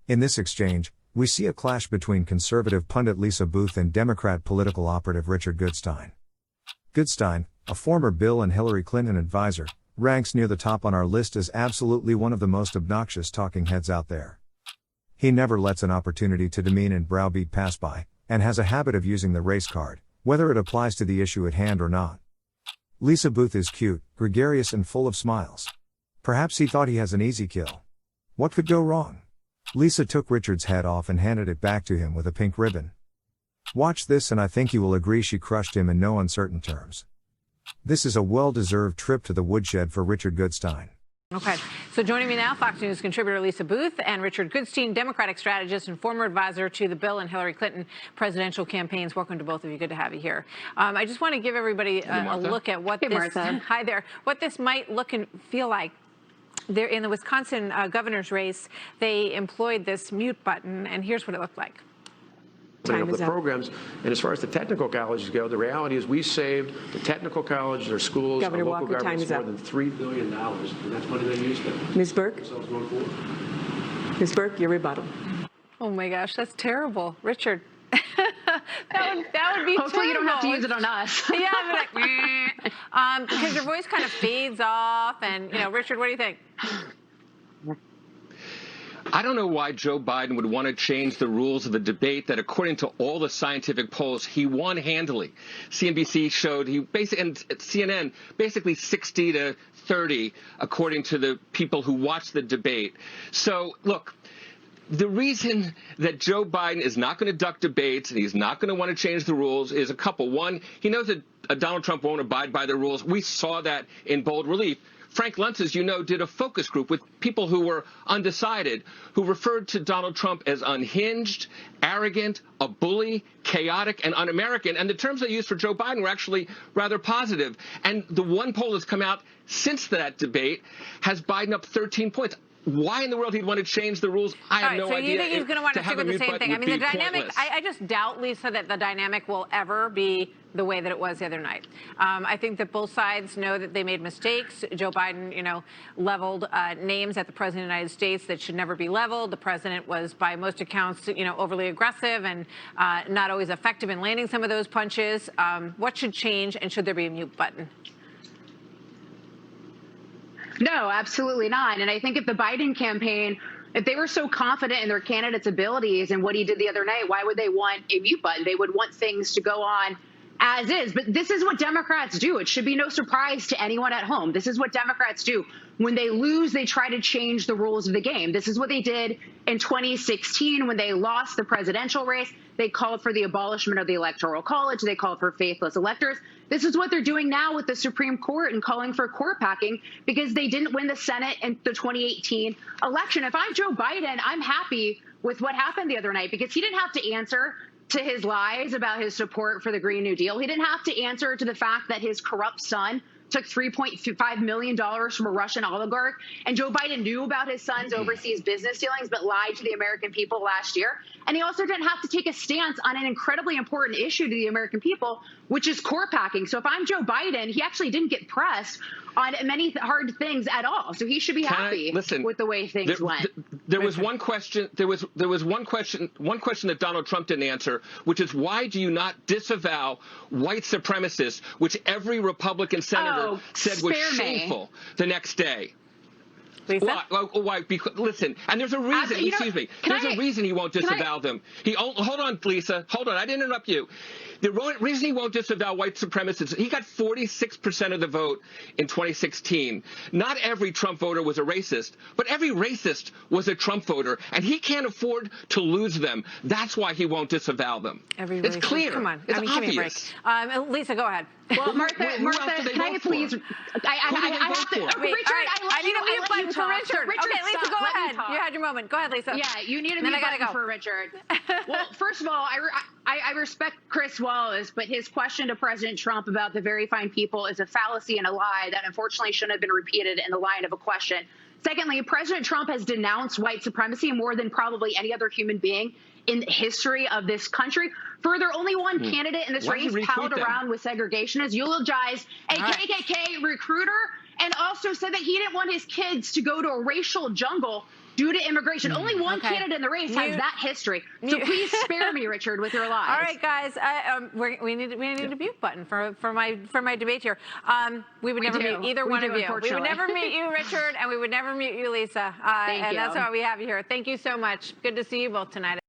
In this exchange, we see a clash between conservative pundit Lisa Boothe and Democrat political operative Richard Goldstein. Goodstein, a former Bill and Hillary Clinton advisor, ranks near the top on our list as absolutely one of the most obnoxious talking heads out there. He never lets an opportunity to demean and browbeat pass by, and has a habit of using the race card, whether it applies to the issue at hand or not. Lisa Boothe is cute, gregarious and full of smiles. Perhaps he thought he has an easy kill. What could go wrong? Lisa took Richard's head off and handed it back to him with a pink ribbon. Watch this and I think you will agree she crushed him in no uncertain terms. This is a well-deserved trip to the woodshed for Richard Goldstein. Okay, so joining me now, Fox News contributor Lisa Boothe and Richard Goodstein, Democratic strategist and former advisor to the Bill and Hillary Clinton presidential campaigns. Welcome to both of you. Good to have you here. I just want to give everybody a look at what hi there, what this might look and feel like. There in the Wisconsin governor's race, they employed this mute button, and here's what it looked like. Of the programs, and as far as the technical colleges go, the reality is we saved the technical colleges, their schools, Governor our local Walker, governments more than $3 billion, and that's money they used to. Ms. Burke? Ms. Burke, your rebuttal. Oh my gosh, that's terrible, Richard. that would be hopefully terrible. You don't have to use it on us. Yeah, I'd be like, because your voice kind of fades off, and Richard, what do you think? I don't know why Joe Biden would want to change the rules of the debate that, according to all the scientific polls, he won handily. CNBC showed and CNN basically 60 to 30, according to the people who watched the debate. So, look, the reason that Joe Biden is not going to duck debates and he's not going to want to change the rules is a couple. One, he knows that Donald Trump won't abide by the rules. We saw that in bold relief. Frank Luntz, as you know, did a focus group with people who were undecided, who referred to Donald Trump as unhinged, arrogant, a bully, chaotic, and un-American. And the terms they used for Joe Biden were actually rather positive. And the one poll that's come out since that debate has Biden up 13 points. Why in the world he'd want to change the rules, I have no idea. So you think he's going to want to stick with the same thing? I mean, the dynamic, I just doubt, Lisa, that the dynamic will ever be the way that it was the other night. I think that both sides know that they made mistakes. Joe Biden, leveled names at the president of the United States that should never be leveled. The president was, by most accounts, overly aggressive and not always effective in landing some of those punches. What should change, and should there be a mute button? No, absolutely not. And I think if the Biden campaign, if they were so confident in their candidate's abilities and what he did the other night, why would they want a mute button? They would want things to go on as is. But this is what Democrats do. It should be no surprise to anyone at home. This is what Democrats do. When they lose, they try to change the rules of the game. This is what they did in 2016 when they lost the presidential race. They called for the abolishment of the Electoral College. They called for faithless electors. This is what they're doing now with the Supreme Court and calling for court packing because they didn't win the Senate in the 2018 election. If I'm Joe Biden, I'm happy with what happened the other night because he didn't have to answer to his lies about his support for the Green New Deal. He didn't have to answer to the fact that his corrupt son took $3.5 million from a Russian oligarch. And Joe Biden knew about his son's overseas business dealings, but lied to the American people last year. And he also didn't have to take a stance on an incredibly important issue to the American people, which is court packing. So if I'm Joe Biden, he actually didn't get pressed on many hard things at all. So he should be happy with the way things went. There was one question. There was one question that Donald Trump didn't answer, which is why do you not disavow white supremacists, which every Republican senator said was shameful the next day? Lisa? Why? Because, listen, and there's a reason. Excuse me. There's a reason he won't disavow them. Hold on, Lisa. Hold on. I didn't interrupt you. The reason he won't disavow white supremacists, he got 46% of the vote in 2016. Not every Trump voter was a racist, but every racist was a Trump voter, and he can't afford to lose them. That's why he won't disavow them. It's clear. Come on. It's give me a break. Lisa, go ahead. Well, Martha, can I please? I have to. Wait, Richard, I need a mute button for Richard. Okay, Lisa, go ahead. You had your moment. Go ahead, Lisa. Yeah, you need a mute button for Richard. Well, first of all, I respect Chris Wallace, but his question to President Trump about the very fine people is a fallacy and a lie that unfortunately shouldn't have been repeated in the line of a question. Secondly, President Trump has denounced white supremacy more than probably any other human being in the history of this country. Further, only one candidate in this race palled around with segregationists, eulogized a KKK recruiter, and also said that he didn't want his kids to go to a racial jungle due to immigration. Only one candidate in the race has that history. So please spare me, Richard, with your lies. All right, guys, we need a mute button for my debate here. We would never mute either one of you. We would never mute you, Richard, and we would never mute you, Lisa. And that's why we have you here. Thank you so much. Good to see you both tonight.